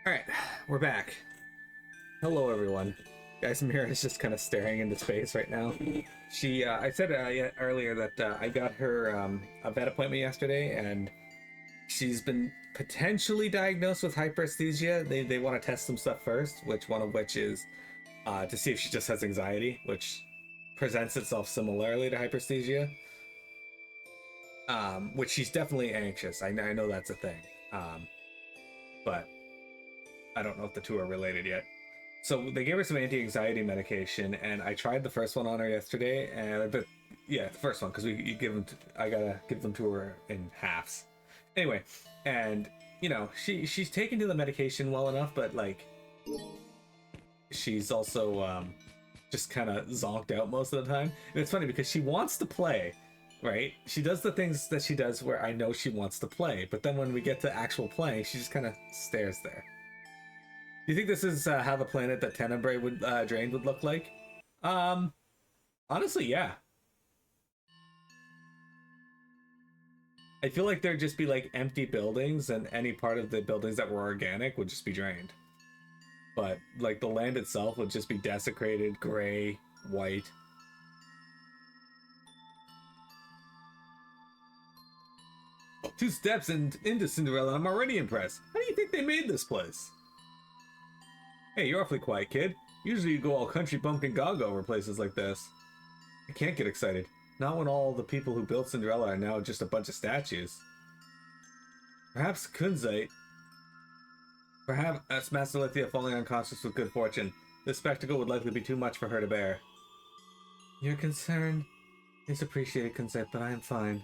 Alright, we're back. Hello, everyone. Guys, Mira is just kind of staring into space right now. I said earlier that I got her a vet appointment yesterday, and she's been potentially diagnosed with hyperesthesia. They want to test some stuff first, one of which is to see if she just has anxiety, which presents itself similarly to hyperesthesia. Which she's definitely anxious. I know that's a thing. But I don't know if the two are related yet. So they gave her some anti-anxiety medication, and I tried the first one on her yesterday, the first one, because I gotta give them to her in halves. Anyway, and she's taken to the medication well enough, but like she's also just kind of zonked out most of the time. And it's funny because she wants to play, right? She does the things that she does where I know she wants to play, but then when we get to actual playing, she just kind of stares there. Do you think this is how the planet that Tenebrae would drained would look like? Honestly, yeah. I feel like there'd just be like empty buildings, and any part of the buildings that were organic would just be drained. But like the land itself would just be desecrated, gray, white. Two steps into Cind'rella, I'm already impressed. How do you think they made this place? Hey, you're awfully quiet, kid. Usually you go all country bumpkin gaga over places like this. I can't get excited. Not when all the people who built Cind'rella are now just a bunch of statues. Perhaps Kunzite. Perhaps Master Lithia falling unconscious with good fortune. This spectacle would likely be too much for her to bear. Your concern is appreciated, Kunzite, but I am fine.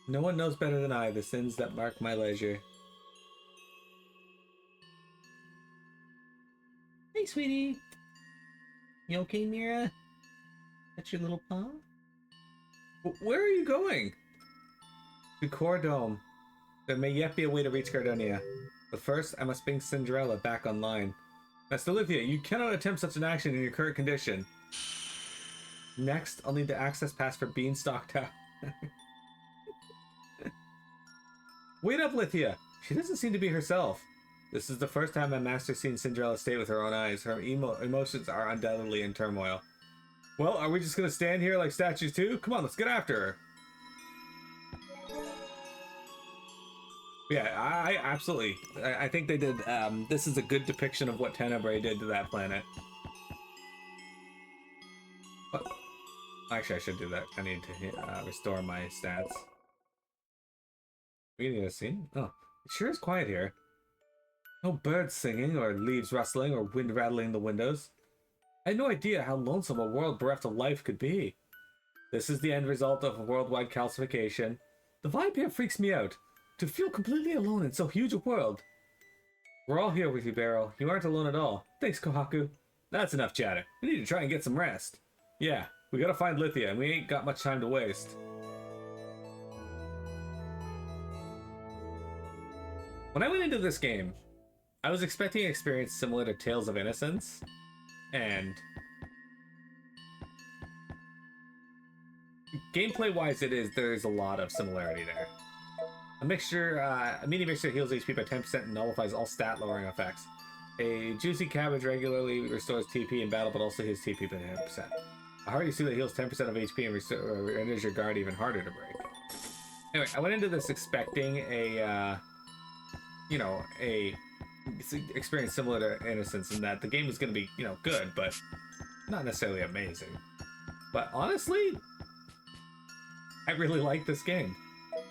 No one knows better than I the sins that mark my leisure. Hey, sweetie. You okay, Mira? That's your little paw? Where are you going? To Cordome. There may yet be a way to reach Cardonia. But first, I must bring Cind'rella back online. Master Lithia, you cannot attempt such an action in your current condition. Next, I'll need the access pass for Beanstalk Tower. Wait up, Lithia! She doesn't seem to be herself. This is the first time my master's seen Cind'rella stay with her own eyes. Her emotions are undoubtedly in turmoil. Well, are we just gonna stand here like statues too? Come on, let's get after her. Yeah, I absolutely. I think they did. This is a good depiction of what Tenebrae did to that planet. But, actually, I should do that. I need to restore my stats. We need a scene? Oh, it sure is quiet here. No birds singing, or leaves rustling, or wind rattling the windows. I had no idea how lonesome a world bereft of life could be. This is the end result of a worldwide calcification. The vibe here freaks me out. To feel completely alone in so huge a world. We're all here with you, Beryl. You aren't alone at all. Thanks, Kohaku. That's enough chatter. We need to try and get some rest. Yeah, we gotta find Lithia, and we ain't got much time to waste. When I went into this game, I was expecting an experience similar to Tales of Innocence, and gameplay-wise, there is a lot of similarity there. A mini mixture heals HP by 10% and nullifies all stat-lowering effects. A juicy cabbage regularly restores TP in battle, but also heals TP by 10%. A hearty soup that heals 10% of HP and renders your guard even harder to break. Anyway, I went into this expecting a experience similar to Innocence, in that the game was going to be, good, but not necessarily amazing. But honestly, I really like this game.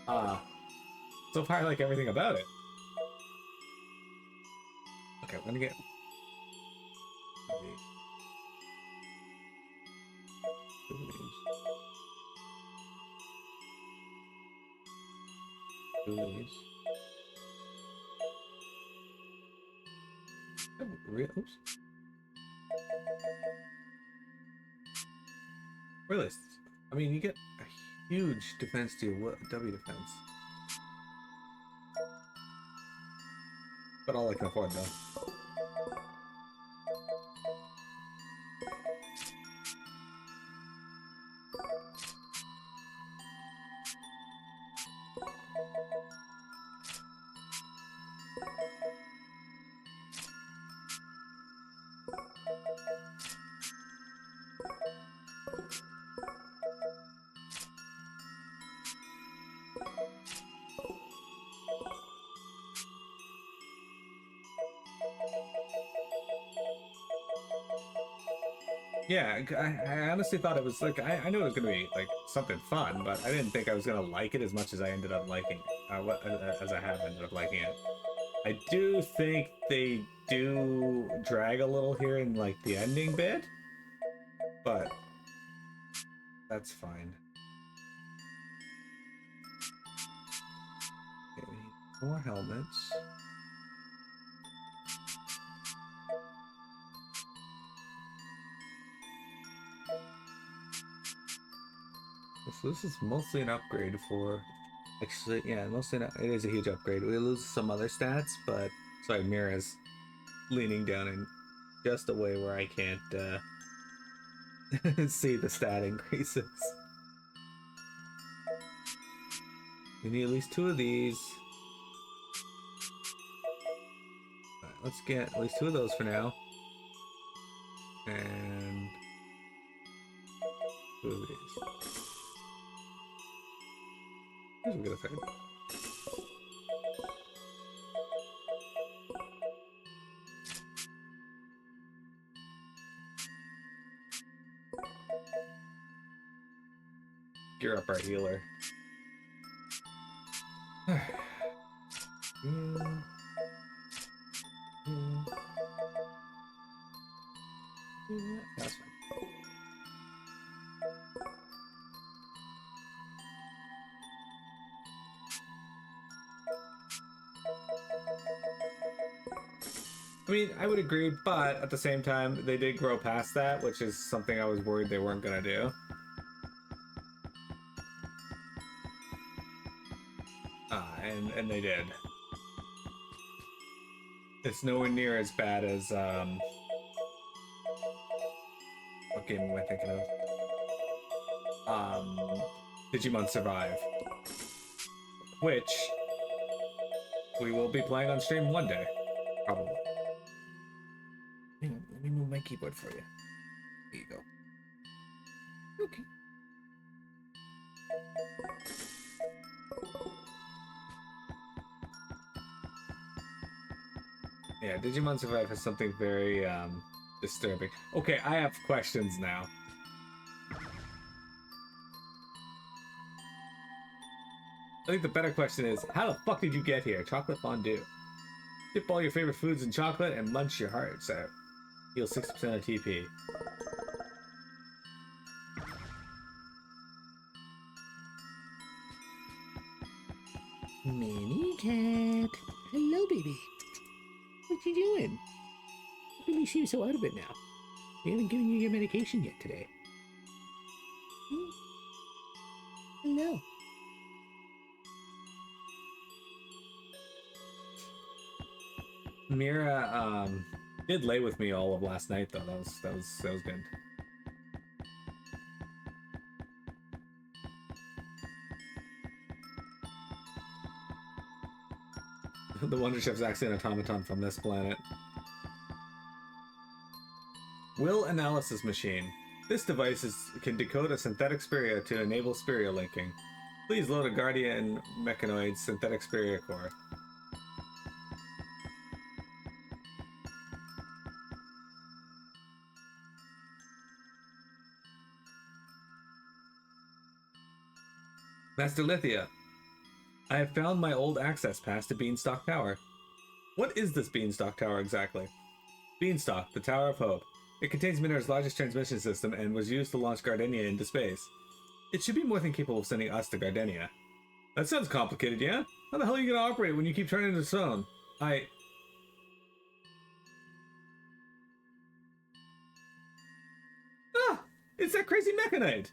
So far, I like everything about it. Okay, I'm gonna get... Oops. Really? I mean, you get a huge defense to your W defense. But all I can afford, though. Yeah, I honestly thought it was like I knew it was gonna be like something fun, but I didn't think I was gonna like it as much as I ended up liking it, as I have ended up liking it. I do think they do drag a little here in like the ending bit, but that's fine. Okay, we need more helmets. So this is mostly an upgrade for. Actually, yeah, mostly not, it is a huge upgrade. We lose some other stats, but sorry, Mira's leaning down in just a way where I can't see the stat increases. We need at least 2 of these. Right, let's get at least 2 of those for now. And 2 of these. Here's a good effect. Gear up our healer. That's fine. I mean, I would agree, but at the same time, they did grow past that, which is something I was worried they weren't gonna do. And they did. It's nowhere near as bad as what game am I thinking of? Digimon Survive, which we will be playing on stream one day, probably. Hang on, let me move my keyboard for you. There you go. Okay. Yeah, Digimon Survive has something very disturbing. Okay, I have questions now. I think the better question is, how the fuck did you get here? Chocolate fondue. Dip all your favorite foods in chocolate and munch your hearts out. Heal 60% of TP. Minnie cat. Hello, baby. What you doing? How come you seem so out of it now? We haven't given you your medication yet today. Hello. Mira did lay with me all of last night though. That was good. The Wonder Chef's actually an automaton from this planet. Will Analysis Machine. This device can decode a synthetic spiria to enable spiria linking. Please load a Guardian Mechanoid synthetic spiria core. Master Lithia, I have found my old access pass to Beanstalk Tower. What is this Beanstalk Tower exactly? Beanstalk, the Tower of Hope. It contains Minera's largest transmission system and was used to launch Gardenia into space. It should be more than capable of sending us to Gardenia. That sounds complicated, yeah? How the hell are you gonna operate when you keep turning to stone? Ah! It's that crazy mechanite!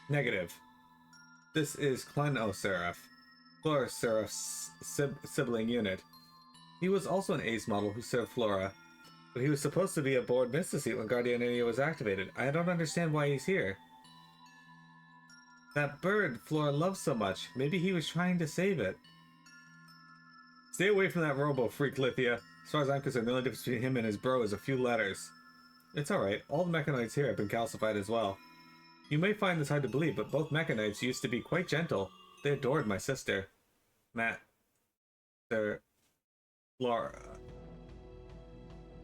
Negative. This is Clenoseraph, Floraseraph's sibling unit. He was also an ace model who served Flora, but he was supposed to be aboard Mystiseat when Gardenia was activated. I don't understand why he's here. That bird Flora loves so much. Maybe he was trying to save it. Stay away from that robo freak, Lithia. As far as I'm concerned, the only difference between him and his bro is a few letters. It's alright. All the mechanoids here have been calcified as well. You may find this hard to believe, but both mechanoids used to be quite gentle. They adored my sister. Matt. They're... Laura.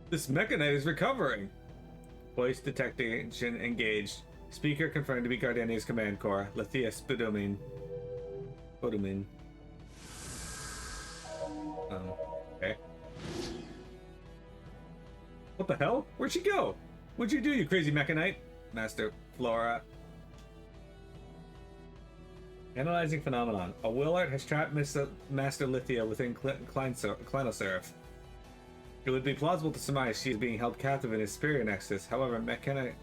This Mechanite is recovering. Voice detection engaged. Speaker confirmed to be Gardenia's command core. Lethia Spidomine. Spodomine. Okay. What the hell? Where'd she go? What'd you do, you crazy Mechanite? Master Flora. Analyzing phenomenon. A will art has trapped Master Lethia within Clinoseraph. It would be plausible to surmise she is being held captive in his spirit nexus. However, Mechanite...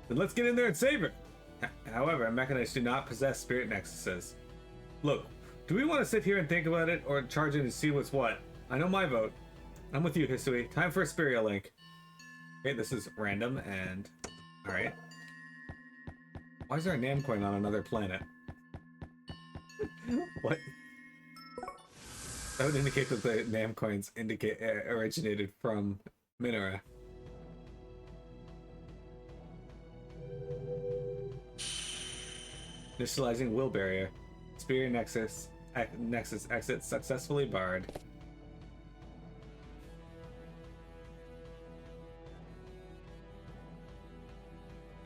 Then let's get in there and save her! However, Mechanites do not possess spirit nexuses. Look, do we want to sit here and think about it, or charge in and see what's what? I know my vote. I'm with you, Hisui. Time for a Spiria Link. Okay, this is random, and... Alright. Why is there a Namcoin on another planet? What? That would indicate that the Namcoins originated from Minera. Initializing will barrier. Spirit nexus exit successfully barred.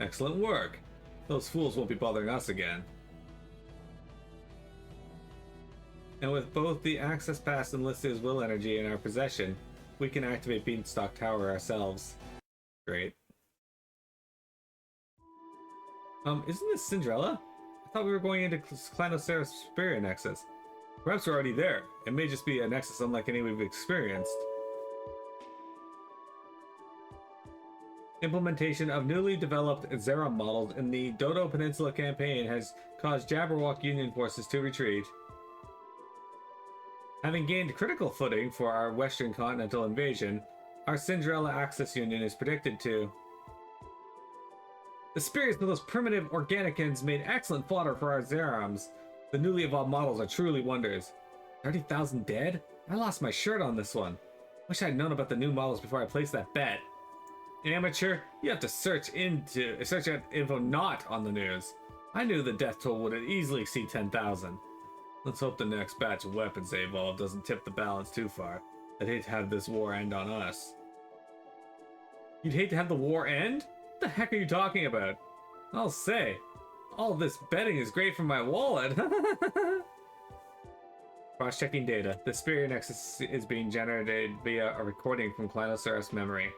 Excellent work. Those fools won't be bothering us again. And with both the access pass and Lycia's will energy in our possession, we can activate Beanstalk Tower ourselves. Great. Isn't this Cind'rella? I thought we were going into Clinocer's Spirit Nexus. Perhaps we're already there. It may just be a Nexus unlike any we've experienced. Implementation of newly developed Zerum models in the Dodo Peninsula campaign has caused Jabberwock Union forces to retreat. Having gained critical footing for our Western Continental invasion, our Cind'rella Axis Union is predicted to... The spirits of those primitive organicans made excellent fodder for our Zerums. The newly evolved models are truly wonders. 30,000 dead? I lost my shirt on this one. Wish I'd known about the new models before I placed that bet. Amateur, you have to search out info not on the news. I knew the death toll would easily exceed 10,000. Let's hope the next batch of weapons they evolve doesn't tip the balance too far. I'd hate to have this war end on us. You'd hate to have the war end? What the heck are you talking about? I'll say, all this betting is great for my wallet. Cross-checking data. The Spirit Nexus is being generated via a recording from Clinosaurus' memory.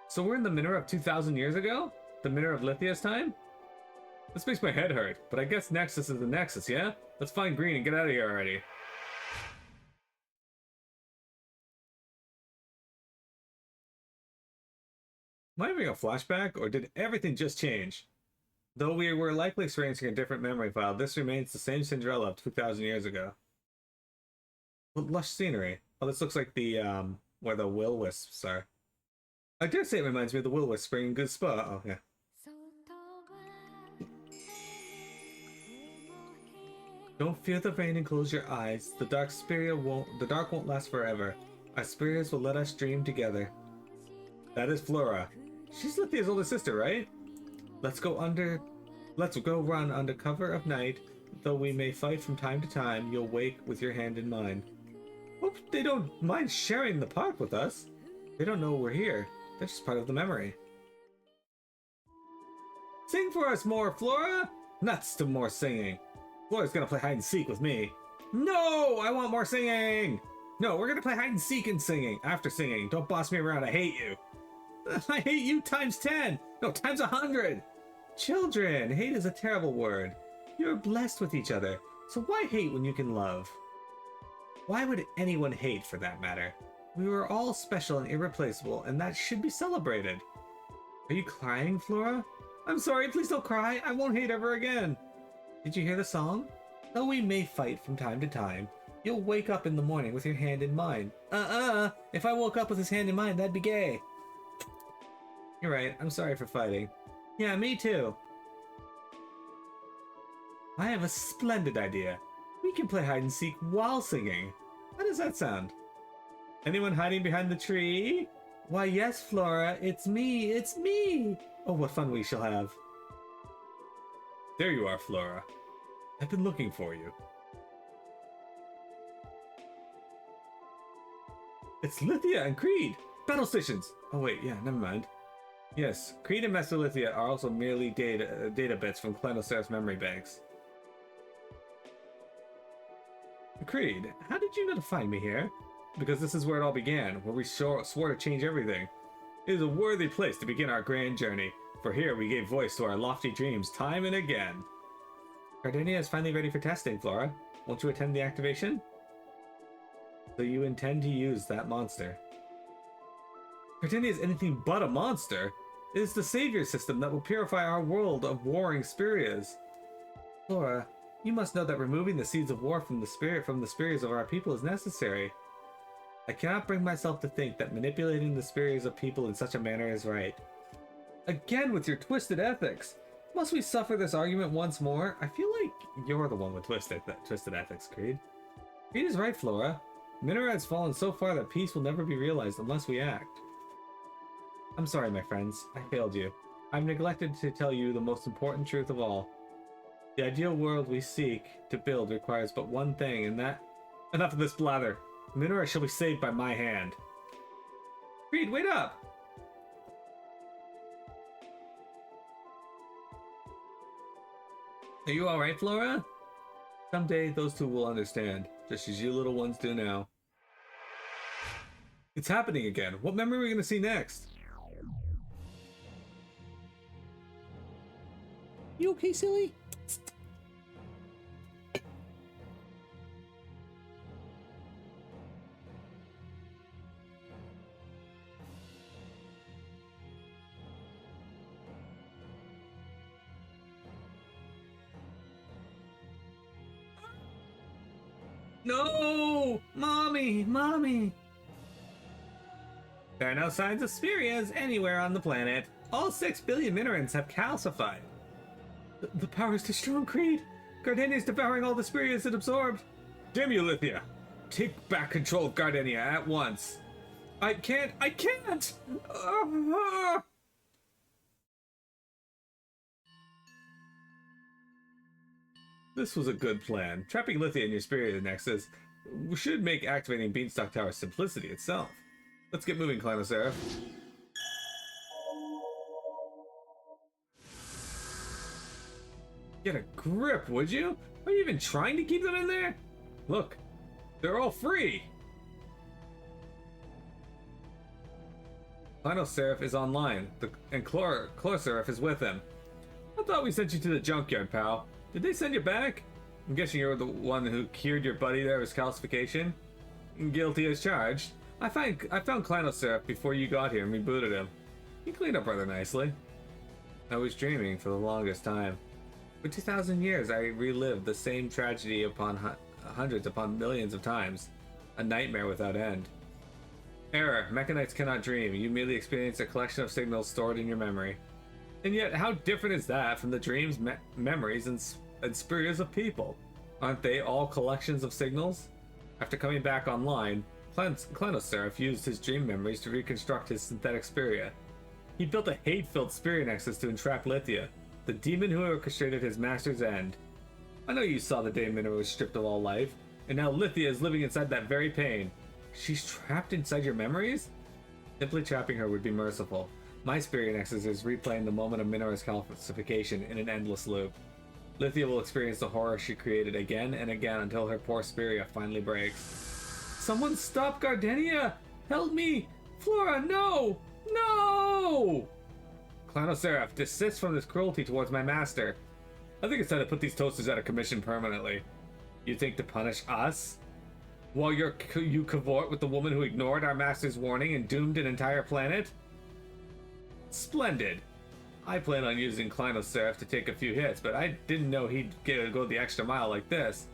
So we're in the Minera of 2,000 years ago? The Minera of Lithia's time? This makes my head hurt, but I guess Nexus is the Nexus, yeah? Let's find Green and get out of here already. Am I having a flashback, or did everything just change? Though we were likely experiencing a different memory file, this remains the same Cind'rella of 2,000 years ago. What lush scenery. Oh, this looks like the, where the will-wisps are. I dare say it reminds me of the will-wisp spring in Good Spa. Oh, yeah. Don't fear the rain and close your eyes. The dark won't last forever. Our spirits will let us dream together. That is Flora. She's Lithia's older sister, right? Let's go run under cover of night. Though we may fight from time to time, you'll wake with your hand in mine. Hope they don't mind sharing the park with us. They don't know we're here. They're just part of the memory. Sing for us more, Flora! Nuts to more singing. Flora's gonna play hide and seek with me. No! I want more singing! No, we're gonna play hide and seek and singing. After singing. Don't boss me around. I hate you. I hate you times 10. No, times 100. Children, hate is a terrible word. You're blessed with each other. So why hate when you can love? Why would anyone hate, for that matter? We were all special and irreplaceable, and that should be celebrated. Are you crying, Flora? I'm sorry, please don't cry. I won't hate ever again. Did you hear the song? Though we may fight from time to time, you'll wake up in the morning with your hand in mine. If I woke up with his hand in mine, that'd be gay. You're right, I'm sorry for fighting. Yeah, me too. I have a splendid idea. We can play hide and seek while singing. How does that sound? Anyone hiding behind the tree? Why, yes, Flora, it's me, it's me! Oh, what fun we shall have. There you are, Flora. I've been looking for you. It's Lithia and Creed! Battle stations! Oh wait, yeah, never mind. Yes, Creed and Master Lithia are also merely data bits from Clandoseraph's memory banks. Creed, how did you know to find me here? Because this is where it all began, where we swore to change everything. It is a worthy place to begin our grand journey, for here we gave voice to our lofty dreams time and again. Gardenia is finally ready for testing, Flora. Won't you attend the activation? So you intend to use that monster? Gardenia is anything but a monster. It is the savior system that will purify our world of warring Spirias. Flora, you must know that removing the seeds of war from the spirits of our people is necessary. I cannot bring myself to think that manipulating the spirits of people in such a manner is right. Again with your twisted ethics! Must we suffer this argument once more? I feel like you're the one with twisted ethics, Creed. Creed is right, Flora. Minera has fallen so far that peace will never be realized unless we act. I'm sorry, my friends. I failed you. I've neglected to tell you the most important truth of all. The ideal world we seek to build requires but one thing, and that... Enough of this blather. Minera shall be saved by my hand. Creed, wait up! Are you alright, Flora? Someday those two will understand, just as you little ones do now. It's happening again. What memory are we going to see next? You okay, silly? No! Mommy! Mommy! There are no signs of Spirias anywhere on the planet. All 6 billion Minerans have calcified. The power is too strong, Creed. Gardenia is devouring all the Spirias it absorbed. Damn you, Lithia! Take back control of Gardenia at once. I can't! This was a good plan. Trapping Lithia in your Spirit Nexus should make activating Beanstalk Tower simplicity itself. Let's get moving, Clandoseraphs. Get a grip, would you? Are you even trying to keep them in there? Look, they're all free. Clandoseraphs is online, and Chlorseraph is with him. I thought we sent you to the junkyard, pal. Did they send you back? I'm guessing you're the one who cured your buddy there of his calcification? Guilty as charged. I found Clandoseraphs before you got here and rebooted him. He cleaned up rather nicely. I was dreaming for the longest time. For 2,000 years I relived the same tragedy upon hundreds upon millions of times. A nightmare without end. Error. Mechanites cannot dream. You merely experience a collection of signals stored in your memory. And yet, how different is that from the dreams, memories, and spirits of people? Aren't they all collections of signals? After coming back online, Clandoseraphs used his dream memories to reconstruct his synthetic Spiria. He built a hate-filled Spirit Nexus to entrap Lithia, the demon who orchestrated his master's end. I know you saw the day Minera was stripped of all life, and now Lithia is living inside that very pain. She's trapped inside your memories? Simply trapping her would be merciful. My Spirit Nexus is replaying the moment of Minera's calcification in an endless loop. Lithia will experience the horror she created again and again until her poor Spiria finally breaks. Someone stop Gardenia! Help me! Flora, no! No! Clandoseraphs, desist from this cruelty towards my master. I think it's time to put these toasters out of commission permanently. You think to punish us? While you cavort with the woman who ignored our master's warning and doomed an entire planet? Splendid. I plan on using Clandoseraphs to take a few hits, but I didn't know he'd go the extra mile like this.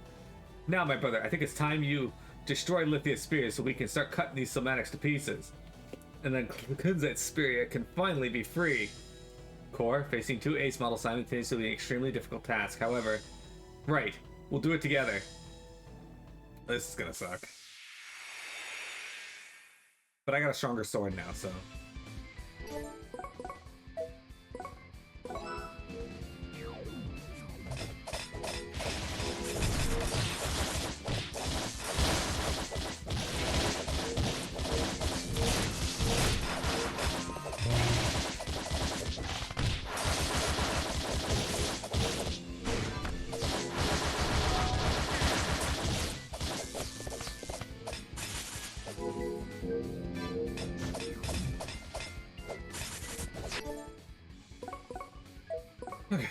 Now, my brother, I think it's time you destroy Lithia's Spirit so we can start cutting these somatics to pieces. And then Kunzet's Spirit can finally be free. Core, facing 2 ace models simultaneously will be an extremely difficult task. However, right, we'll do it together. This is gonna suck. But I got a stronger sword now, so... Okay.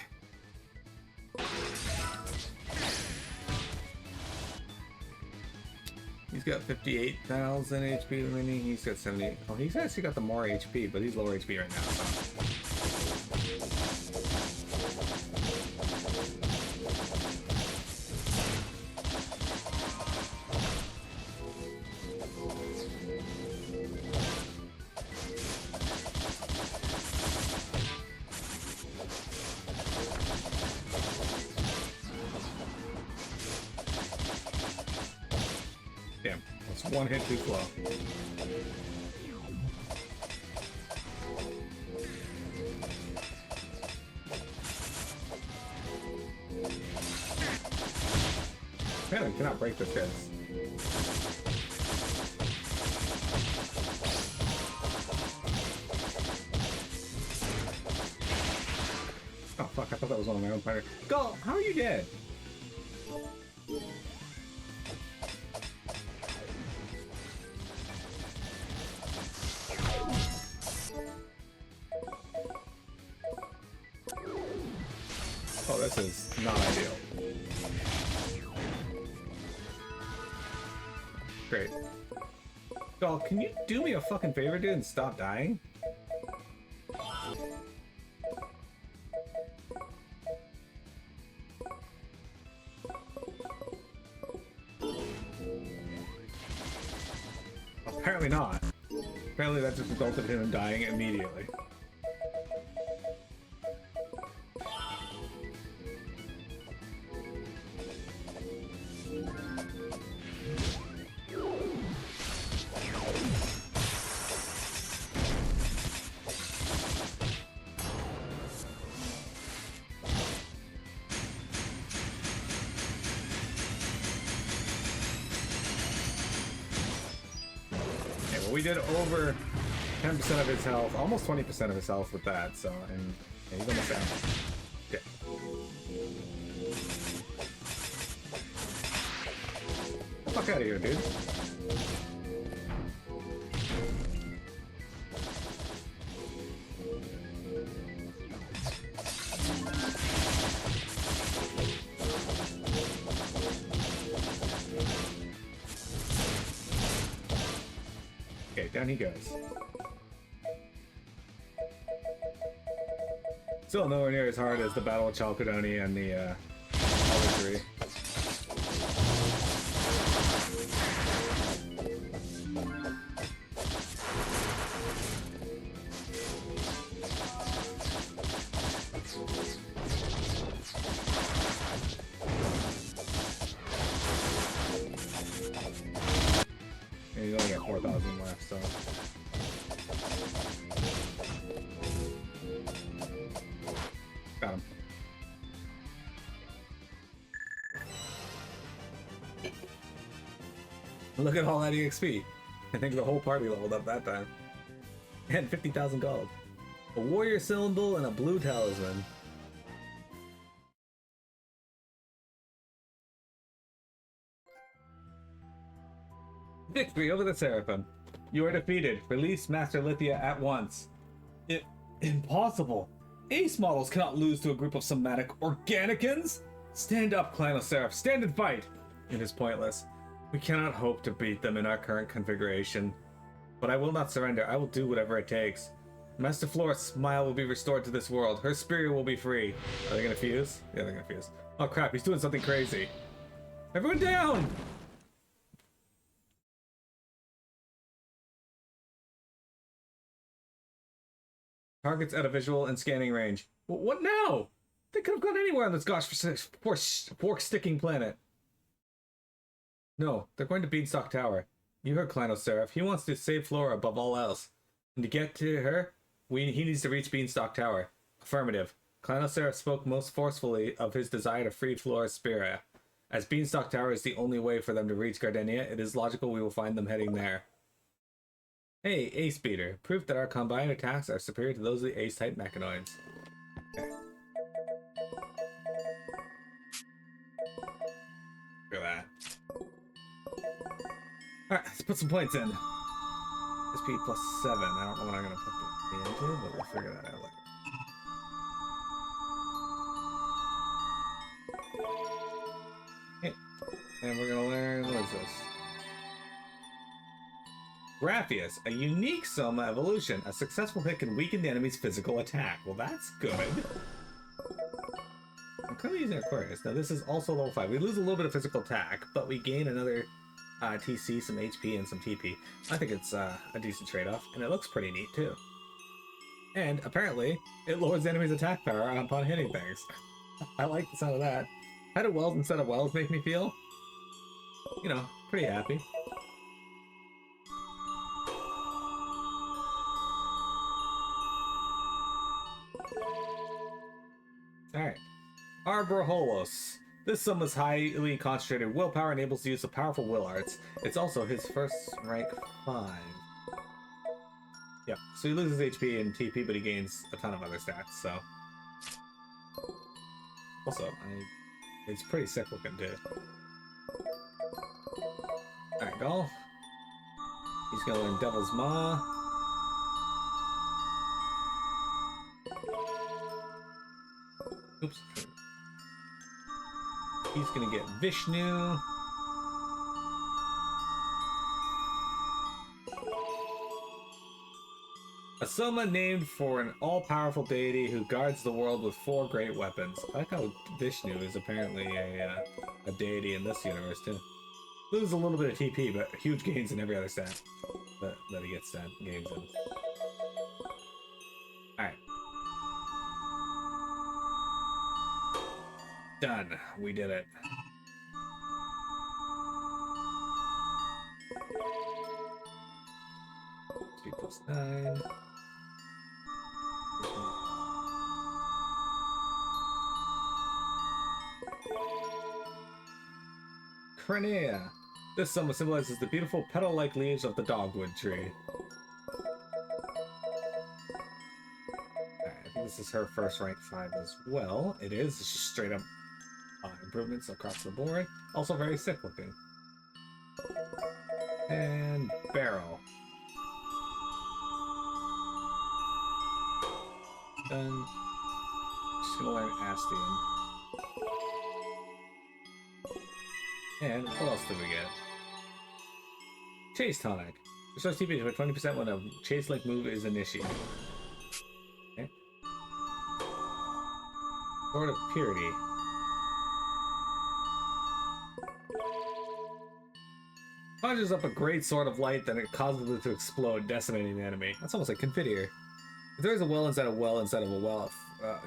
He's got 58,000 HP remaining. He's got 70. Oh, he's actually got the more HP, but he's lower HP right now. So. Damn, that's one hit too slow. Apparently, cannot break this, guys. Oh fuck! I thought that was one of my own fighters. Go! How are you dead? Oh, this is not ideal. Great. Doll, can you do me a fucking favor, dude, and stop dying? Apparently not. Apparently that just resulted in him dying immediately. We did over 10% of his health, almost 20% of his health with that, so, and yeah, he's almost out. Okay. Get the fuck out of here, dude. Okay, down he goes. Still nowhere near as hard as the Battle of Chalcedony and the other three. And he's only got 4,000 left, so. Got him. Look at all that EXP. I think the whole party leveled up that time. And 50,000 gold. A warrior symbol and a blue talisman. Victory over the Seraphim. You are defeated. Release Master Lithia at once. Impossible. Ace models cannot lose to a group of somatic organicans. Stand up, Clan of Seraph. Stand and fight. It is pointless. We cannot hope to beat them in our current configuration. But I will not surrender. I will do whatever it takes. Master Flora's smile will be restored to this world. Her spirit will be free. Are they gonna fuse? Yeah, they're gonna fuse. Oh crap, he's doing something crazy. Everyone down! Targets at a visual and scanning range. What now? They could have gone anywhere on this gosh fork-sticking planet. No, they're going to Beanstalk Tower. You heard Clan of Seraph. He wants to save Flora above all else. And to get to her, he needs to reach Beanstalk Tower. Affirmative. Clan of Seraph spoke most forcefully of his desire to free Flora's spirit. As Beanstalk Tower is the only way for them to reach Gardenia, it is logical we will find them heading there. Hey, Ace Beater. Proof that our combined attacks are superior to those of the Ace-type mechanoids. Okay. Look at that. Alright, let's put some points in. SP plus 7. I don't know what I'm going to put the into, but we'll figure that out later. And we're gonna learn, what is this? Graphius, a unique Soma evolution. A successful hit can weaken the enemy's physical attack. Well, that's good. I'm currently using Aquarius. Now, this is also level 5. We lose a little bit of physical attack, but we gain another TC, some HP, and some TP. I think it's a decent trade-off, and it looks pretty neat, too. And, apparently, it lowers the enemy's attack power upon hitting things. I like the sound of that. How do wells instead of wells make me feel? You know, pretty happy. Alright. Arborholos. This Soma's highly concentrated willpower enables the use of powerful will arts. It's also his first rank 5. Yep, so he loses HP and TP, but he gains a ton of other stats, so... Also, it's pretty sick looking, too. Alright, Gall. He's gonna learn Devil's Maw. Oops. He's gonna get Vishnu. A Soma named for an all-powerful deity who guards the world with 4 great weapons. I like how Vishnu is apparently a deity in this universe, too. Loses a little bit of TP, but huge gains in every other stat that he gets gains in. Alright. Done. We did it. Speed +9. Crinea. This Soma symbolizes the beautiful petal-like leaves of the dogwood tree. Alright, I think this is her first rank 5 as well. It is. It's just straight up improvements across the board. Also very sick looking. And Barrel. Done. Just gonna learn Astian. And what else did we get? Chase Tonic. Restores TP by 20% when a chase-like move is initiated. Okay. Sword of Purity. Conjures up a great sword of light, then it causes it to explode, decimating the enemy. That's almost like Confiteor. If there was a well inside a well inside of a well,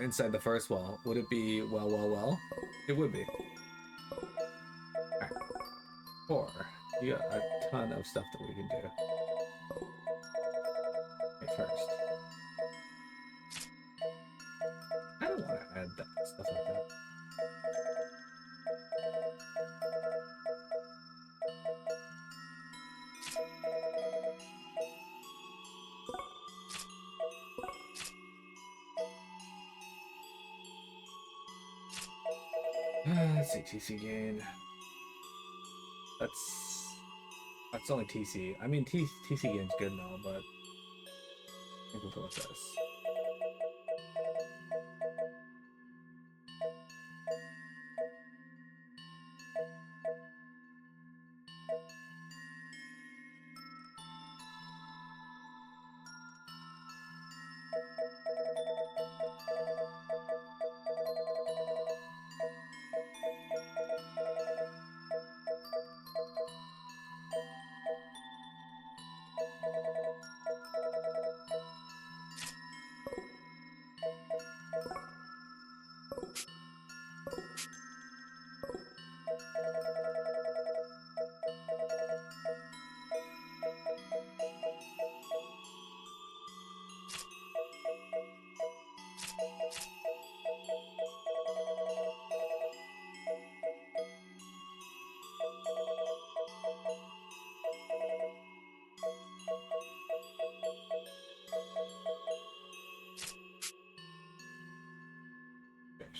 inside the first well, would it be well? It would be. Alright. 4. You got a ton of stuff that we can do. Okay, first. I don't want to add that stuff like that. Let's see, TC gain. That's only TC. I mean, TC gain's good and all, but I think we'll go with this.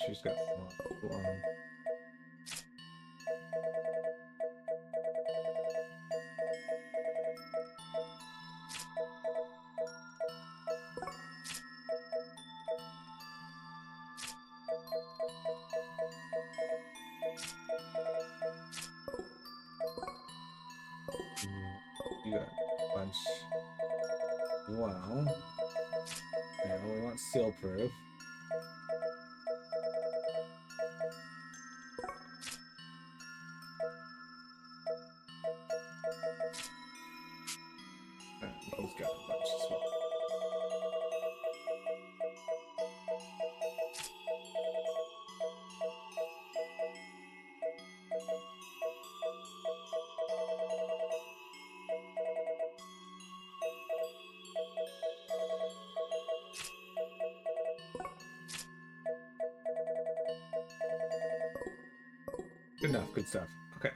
She's got one. You got a bunch. Well, yeah, we want seal proof. And he's got a bunch as well. Good enough, good stuff. Okay.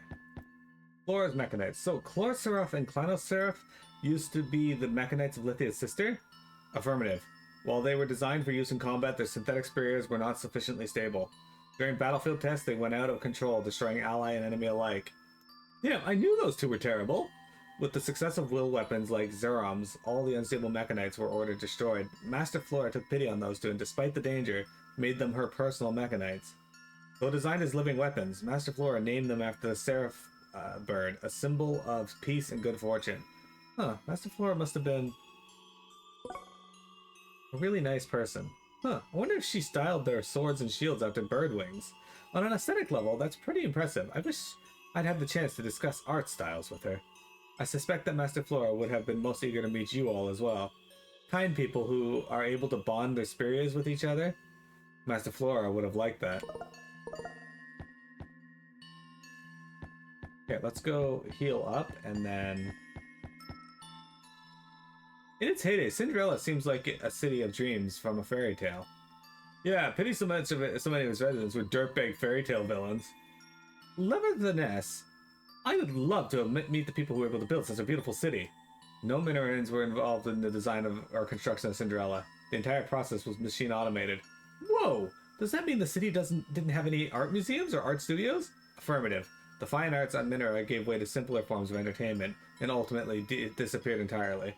Flora's Mechanites. So, Chlorseraph and Clinoseraph used to be the Mechanites of Lithia's sister? Affirmative. While they were designed for use in combat, their synthetic spears were not sufficiently stable. During battlefield tests, they went out of control, destroying ally and enemy alike. Yeah, I knew those two were terrible. With the success of will weapons like Zeroms, all the unstable Mechanites were ordered destroyed. Master Flora took pity on those two and, despite the danger, made them her personal Mechanites. Though designed as living weapons, Master Flora named them after the seraph bird, a symbol of peace and good fortune. Huh, Master Flora must have been a really nice person. Huh, I wonder if she styled their swords and shields after bird wings. On an aesthetic level, that's pretty impressive. I wish I'd had the chance to discuss art styles with her. I suspect that Master Flora would have been most eager to meet you all as well. Kind people who are able to bond their spheres with each other. Master Flora would have liked that. Okay, let's go heal up, and then... In its heyday, Cind'rella seems like a city of dreams from a fairy tale. Yeah, pity so many of its residents were dirtbag fairy tale villains. Nevertheless, I would love to meet the people who were able to build such a beautiful city. No Minorans were involved in the design of or construction of Cind'rella. The entire process was machine automated. Whoa! Does that mean the city didn't have any art museums or art studios? Affirmative. The fine arts on Minora gave way to simpler forms of entertainment, and ultimately disappeared entirely.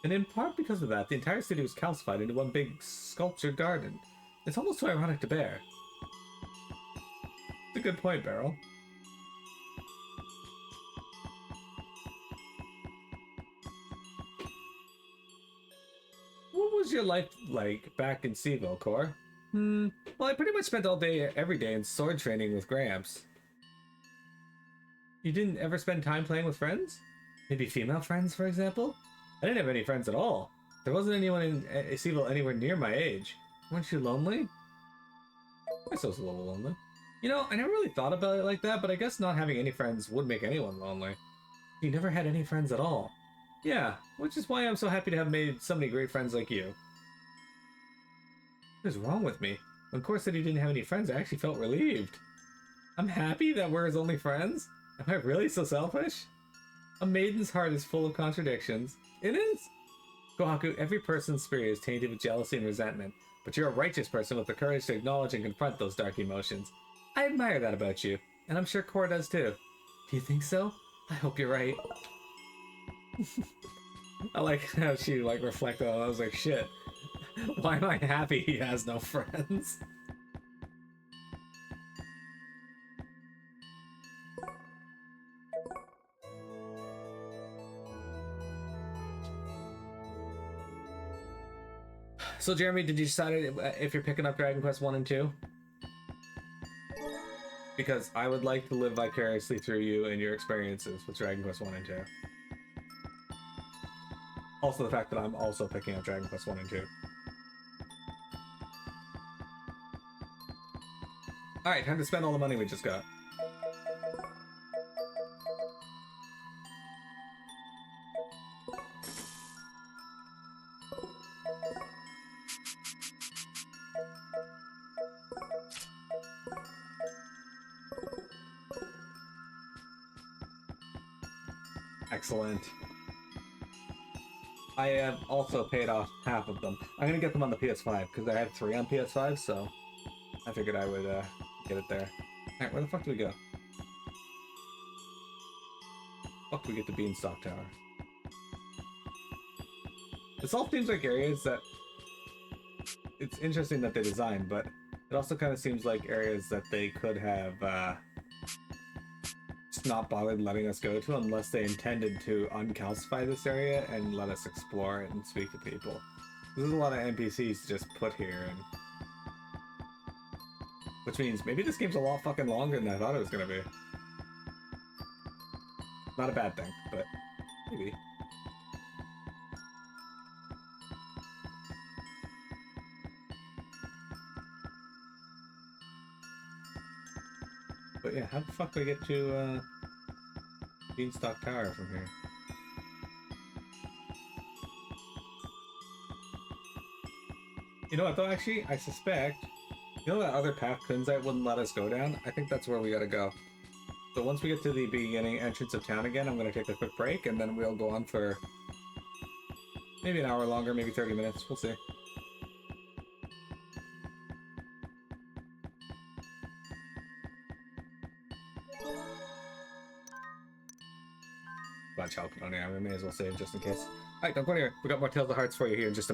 And in part because of that, the entire city was calcified into one big sculptured garden. It's almost too ironic to bear. It's a good point, Beryl. What was your life like back in Seaville, Core? Well, I pretty much spent all day, every day in sword training with Gramps. You didn't ever spend time playing with friends? Maybe female friends, for example? I didn't have any friends at all. There wasn't anyone in Seaville anywhere near my age. Weren't you lonely? I guess I was a little lonely. You know, I never really thought about it like that, but I guess not having any friends would make anyone lonely. You never had any friends at all. Yeah, which is why I'm so happy to have made so many great friends like you. What is wrong with me? When Core said he didn't have any friends, I actually felt relieved. I'm happy that we're his only friends? Am I really so selfish? A maiden's heart is full of contradictions. It is? Kohaku, every person's spirit is tainted with jealousy and resentment, but you're a righteous person with the courage to acknowledge and confront those dark emotions. I admire that about you, and I'm sure Core does too. Do you think so? I hope you're right. I like how she reflected on it. I was like, shit. Why am I happy he has no friends? So Jeremy, did you decide if you're picking up Dragon Quest 1 and 2? Because I would like to live vicariously through you and your experiences with Dragon Quest 1 and 2. Also the fact that I'm also picking up Dragon Quest 1 and 2. Alright, time to spend all the money we just got. Excellent. I have also paid off half of them. I'm gonna get them on the PS5 because I had 3 on PS5, so I figured I would get it there. Alright, where the fuck do we go? Fuck, we get the Beanstalk Tower. This all seems like areas that... It's interesting that they designed, but it also kind of seems like areas that they could have just not bothered letting us go to unless they intended to uncalcify this area and let us explore it and speak to people. There's a lot of NPCs just put here, and which means maybe this game's a lot fucking longer than I thought it was gonna be. Not a bad thing, but maybe. But yeah, how the fuck do I get to Beanstalk Tower from here? You know what though, actually? I suspect... You know that other path Kunzite wouldn't let us go down? I think that's where we gotta go. So once we get to the beginning entrance of town again, I'm gonna take a quick break, and then we'll go on for... maybe an hour longer, maybe 30 minutes. We'll see. Child Panoni, I may as well save just in case. Alright, don't go anywhere. We got more Tales of Hearts for you here in just a